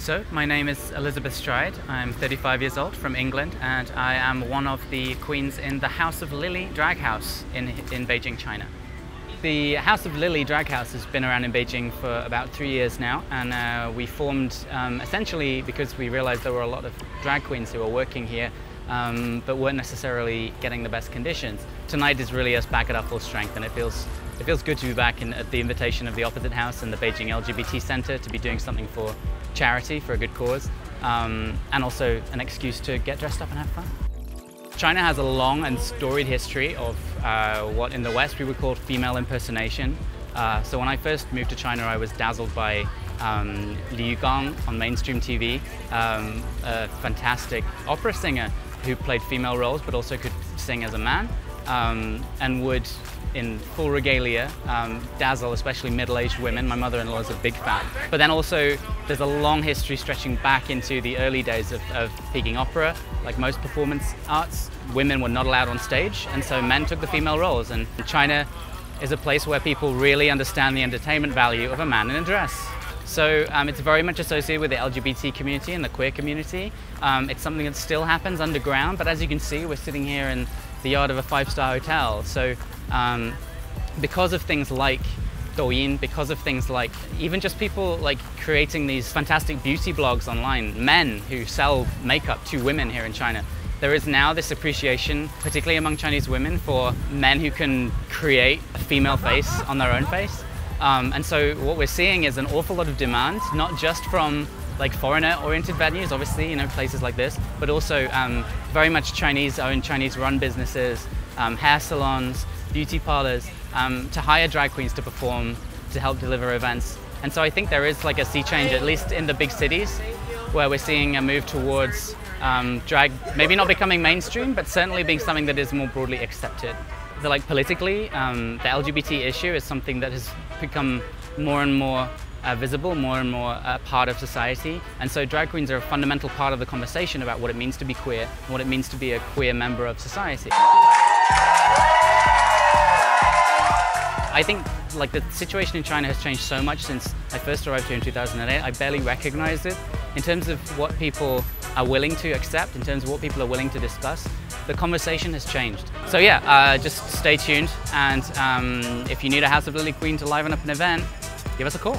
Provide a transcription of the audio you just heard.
So, my name is Elizabeth Stride. I'm 35 years old from England, and I am one of the queens in the House of Lily drag house in Beijing, China. The House of Lily drag house has been around in Beijing for about 3 years now, and we formed essentially because we realized there were a lot of drag queens who were working here but weren't necessarily getting the best conditions. Tonight is really us back at our full strength, and it feels good to be back at the invitation of the Opposite House and the Beijing LGBT Center to be doing something for charity, for a good cause, and also an excuse to get dressed up and have fun. China has a long and storied history of what in the West we would call female impersonation. So when I first moved to China, I was dazzled by Liu Gang on mainstream TV, a fantastic opera singer who played female roles but also could sing as a man, and would, in full regalia, dazzle especially middle-aged women. My mother-in-law is a big fan. But then also there's a long history stretching back into the early days of Peking opera. Like most performance arts, women were not allowed on stage, and so men took the female roles. And China is a place where people really understand the entertainment value of a man in a dress. So it's very much associated with the LGBT community and the queer community. It's something that still happens underground, but as you can see, we're sitting here in the yard of a 5-star hotel. So because of things like Douyin, because of things like even just people like creating these fantastic beauty blogs online, men who sell makeup to women here in China, there is now this appreciation, particularly among Chinese women, for men who can create a female face on their own face. And so what we're seeing is an awful lot of demand, not just from like foreigner-oriented venues, obviously, you know, places like this, but also very much Chinese-owned, Chinese-run businesses, hair salons, beauty parlors, to hire drag queens to perform, to help deliver events. And so I think there is like a sea change, at least in the big cities, where we're seeing a move towards drag maybe not becoming mainstream, but certainly being something that is more broadly accepted. So like politically, the LGBT issue is something that has become more and more visible, more and more part of society. And so drag queens are a fundamental part of the conversation about what it means to be queer, and what it means to be a queer member of society. I think like the situation in China has changed so much since I first arrived here in 2008. I barely recognized it. In terms of what people are willing to accept, in terms of what people are willing to discuss, the conversation has changed. So yeah, just stay tuned, and if you need a House of Lily queen to liven up an event, give us a call.